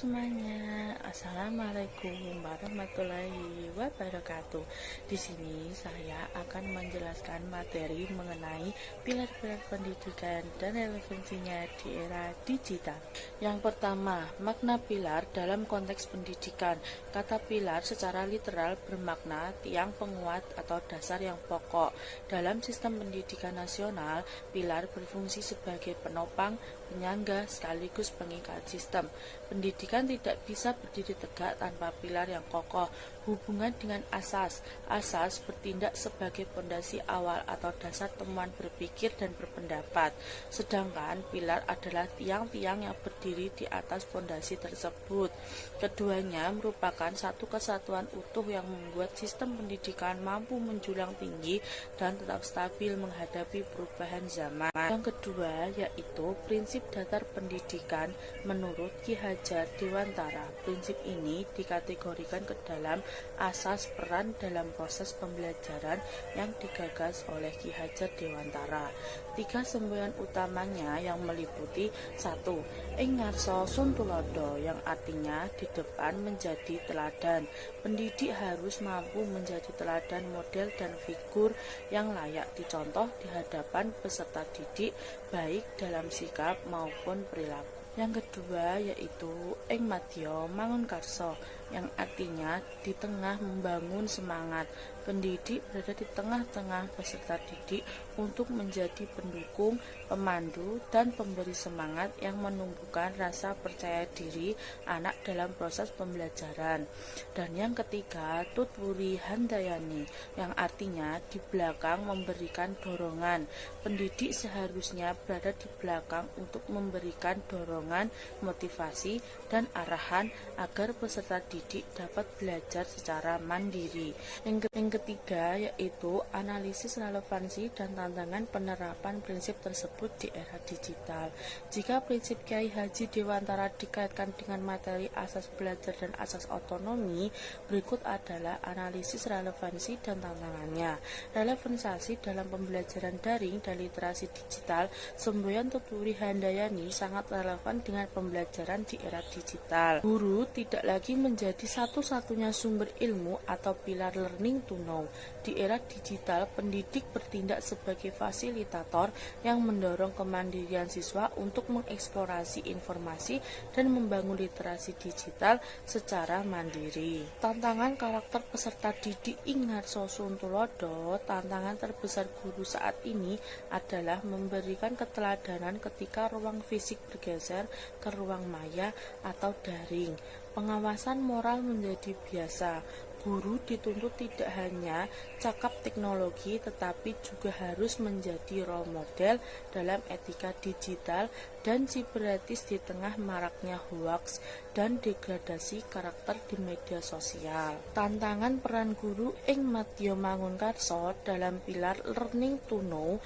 semuanya, assalamualaikum warahmatullahi wabarakatuh. Di sini saya akan menjelaskan materi mengenai pilar-pilar pendidikan dan relevansinya di era digital. Yang pertama, makna pilar dalam konteks pendidikan. Kata pilar secara literal bermakna tiang penguat atau dasar yang pokok. Dalam sistem pendidikan nasional, pilar berfungsi sebagai penopang, penyangga sekaligus pengikat sistem. Pendidikan tidak bisa berdiri tegak tanpa pilar yang kokoh. Hubungan dengan asas. Asas bertindak sebagai fondasi awal atau dasar temuan berpikir dan berpendapat. Sedangkan pilar adalah tiang-tiang yang berdiri di atas fondasi tersebut. Keduanya merupakan satu kesatuan utuh yang membuat sistem pendidikan mampu menjulang tinggi dan tetap stabil menghadapi perubahan zaman. Yang kedua yaitu prinsip dasar pendidikan menurut Ki Hajar Dewantara. Prinsip ini dikategorikan ke dalam asas peran dalam proses pembelajaran yang digagas oleh Ki Hajar Dewantara. Tiga semboyan utamanya yang meliputi 1. Ing ngarsa sun tulodo, yang artinya di depan menjadi teladan. Pendidik harus mampu menjadi teladan model dan figur yang layak dicontoh di hadapan peserta didik, baik dalam sikap maupun perilaku. Yang kedua yaitu ing madya mangun karso, yang artinya di tengah membangun semangat. Pendidik berada di tengah-tengah peserta didik untuk menjadi pendukung, pemandu, dan pemberi semangat yang menumbuhkan rasa percaya diri anak dalam proses pembelajaran. Dan yang ketiga, tutwuri handayani, yang artinya di belakang memberikan dorongan. Pendidik seharusnya berada di belakang untuk memberikan dorongan, motivasi, dan arahan agar peserta didik dapat belajar secara mandiri. Yang ketiga yaitu analisis relevansi dan tantangan penerapan prinsip tersebut di era digital. Jika prinsip Kiai Haji Dewantara dikaitkan dengan materi asas belajar dan asas otonomi, berikut adalah analisis relevansi dan tantangannya. Relevansasi dalam pembelajaran daring dan literasi digital, semboyan tuturi handayani sangat relevan dengan pembelajaran di era digital. Guru tidak lagi menjadi satu-satunya sumber ilmu atau pilar learning to know. Di era digital, pendidik bertindak sebagai fasilitator yang mendorong kemandirian siswa untuk mengeksplorasi informasi dan membangun literasi digital secara mandiri. Tantangan karakter peserta didik ing ngarsa sun tulodo. Tantangan terbesar guru saat ini adalah memberikan keteladanan ketika ruang fisik bergeser ke ruang maya atau daring. Pengawasan moral menjadi biasa. Guru dituntut tidak hanya cakap teknologi tetapi juga harus menjadi role model dalam etika digital dan siberatis di tengah maraknya hoaks dan degradasi karakter di media sosial. Tantangan peran guru ing madya mangun karso dalam pilar learning to know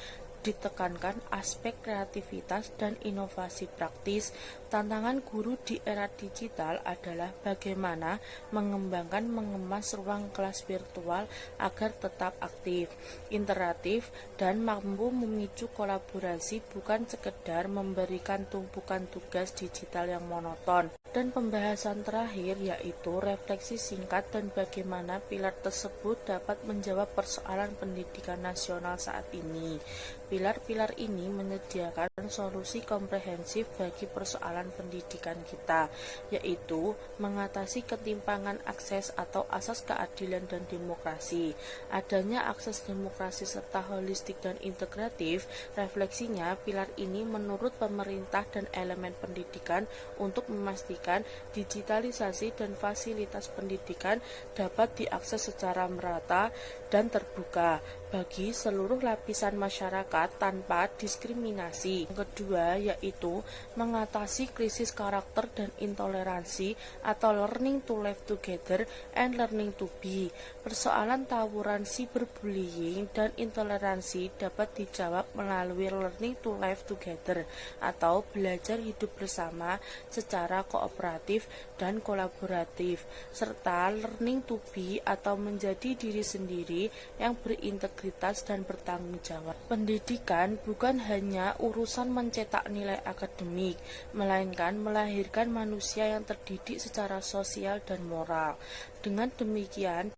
ditekankan aspek kreativitas dan inovasi praktis. Tantangan guru di era digital adalah bagaimana mengemas ruang kelas virtual agar tetap aktif, interaktif, dan mampu memicu kolaborasi, bukan sekedar memberikan tumpukan tugas digital yang monoton. Dan pembahasan terakhir yaitu refleksi singkat dan bagaimana pilar tersebut dapat menjawab persoalan pendidikan nasional saat ini. Pilar-pilar ini menyediakan solusi komprehensif bagi persoalan pendidikan kita, yaitu mengatasi ketimpangan akses atau asas keadilan dan demokrasi. Adanya akses demokrasi serta holistik dan integratif, refleksinya pilar ini menurut pemerintah dan elemen pendidikan untuk memastikan digitalisasi dan fasilitas pendidikan dapat diakses secara merata dan terbuka bagi seluruh lapisan masyarakat tanpa diskriminasi. Yang kedua yaitu mengatasi krisis karakter dan intoleransi atau learning to live together and learning to be. Persoalan tawuran cyberbullying dan intoleransi dapat dijawab melalui learning to live together atau belajar hidup bersama secara kooperatif dan kolaboratif, serta learning to be atau menjadi diri sendiri yang berintegritas berintegritas dan bertanggung jawab. Pendidikan bukan hanya urusan mencetak nilai akademik, melainkan melahirkan manusia yang terdidik secara sosial dan moral. Dengan demikian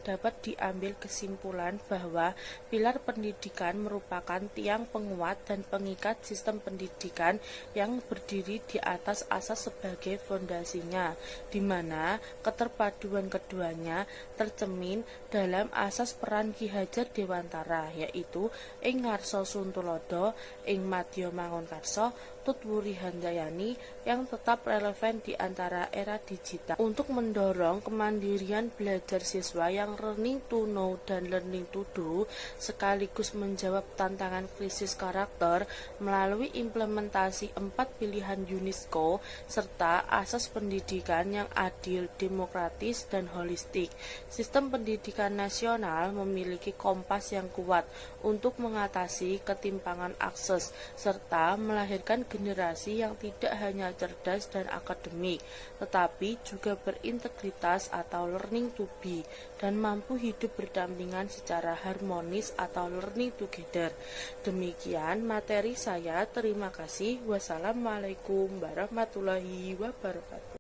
dapat diambil kesimpulan bahwa pilar pendidikan merupakan tiang penguat dan pengikat sistem pendidikan yang berdiri di atas asas sebagai fondasinya, di mana keterpaduan keduanya tercemin dalam asas peran Ki Hajar Dewantara, yaitu ing ngarsa Suntulodo, ing madya mangunkarsa, Tutwuri Handayani, yang tetap relevan di antara era digital untuk mendorong kemandirian belajar siswa yang learning to know dan learning to do, sekaligus menjawab tantangan krisis karakter melalui implementasi 4 pilihan UNESCO serta asas pendidikan yang adil, demokratis, dan holistik. Sistem pendidikan nasional memiliki kompas yang kuat untuk mengatasi ketimpangan akses serta melahirkan generasi yang tidak hanya cerdas dan akademik, tetapi juga berintegritas atau learning to be, dan mampu hidup berdampingan secara harmonis atau learning together. Demikian materi saya, terima kasih. Wassalamualaikum warahmatullahi wabarakatuh.